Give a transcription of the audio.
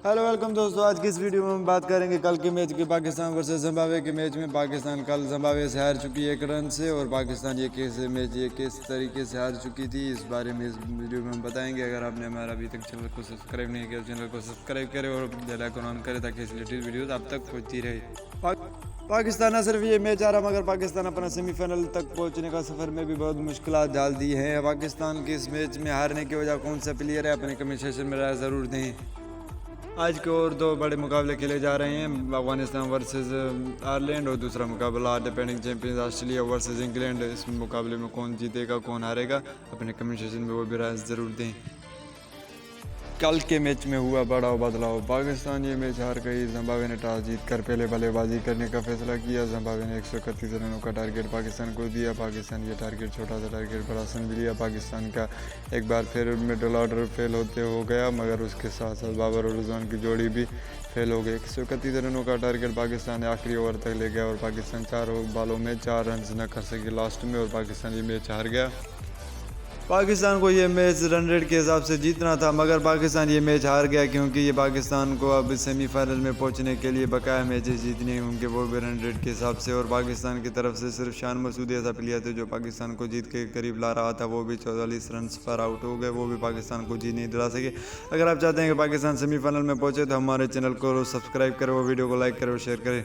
Hello welcome दोस्तों, आज की इस वीडियो में हम बात करेंगे कल के मैच की। पाकिस्तान वर्सेस जिम्बाब्वे के मैच में पाकिस्तान कल जिम्बाब्वे से हार चुकी है 1 रन से, और पाकिस्तान ये किस तरीके से हार चुकी थी इस बारे में इस वीडियो में हम बताएंगे। अगर आपने हमारा अभी तक चैनल को सब्सक्राइब नहीं किया, चैनल को सब्सक्राइब करें और बेल आइकन ऑन करें ताकि इस रिलेटेड वीडियोस आप तक पहुँचती रहे। पाकिस्तान न सिर्फ ये मैच आ रहा मगर पाकिस्तान अपना सेमीफाइनल तक पहुंचने का सफ़र में भी बहुत मुश्किलात डाल दी हैं। पाकिस्तान के इस मैच में हारने की वजह कौन सा प्लेयर है, अपने कमेंट सेक्शन में राय ज़रूर दें। आज के और दो बड़े मुकाबले खेले जा रहे हैं, अफगानिस्तान वर्सेस आयरलैंड और दूसरा मुकाबला defending champions Australia versus England. इस मुकाबले में कौन जीतेगा कौन हारेगा, अपने कमेंट सेक्शन में वो भी राय ज़रूर दें। कल के मैच में हुआ बड़ा बदलाव, पाकिस्तान ये मैच हार गई। जिम्बाब्वे ने टॉस जीतकर पहले बल्लेबाजी करने का फैसला किया। जिम्बाब्वे ने 131 रनों का टारगेट पाकिस्तान को दिया। पाकिस्तान ये टारगेट छोटा सा टारगेट बड़ा समझ लिया। पाकिस्तान का एक बार फिर मिडल ऑर्डर फेल हो गया, मगर उसके साथ साथ बाबर और रिजवान की जोड़ी भी फेल हो गई। 131 रनों का टारगेट पाकिस्तान ने आखिरी ओवर तक ले गया और पाकिस्तान 4 बॉलों में 4 रन न कर सके लास्ट में, और पाकिस्तान ये मैच हार गया। पाकिस्तान को ये मैच रन रेट के हिसाब से जीतना था, मगर पाकिस्तान ये मैच हार गया क्योंकि ये पाकिस्तान को अब सेमीफाइनल में पहुंचने के लिए बकाया मैचेस जीतने होंगे, वो भी रन रेट के हिसाब से। और पाकिस्तान की तरफ से सिर्फ शान मसूदी ऐसा प्लेयर थे जो पाकिस्तान को जीत के करीब ला रहा था, वो भी 44 रन पर आउट हो गए, वो भी पाकिस्तान को जीत नहीं दिला सके। अगर आप चाहते हैं कि पाकिस्तान सेमीफाइनल में पहुँचे तो हमारे चैनल को सब्सक्राइब करें, वो वीडियो को लाइक करें और शेयर करें।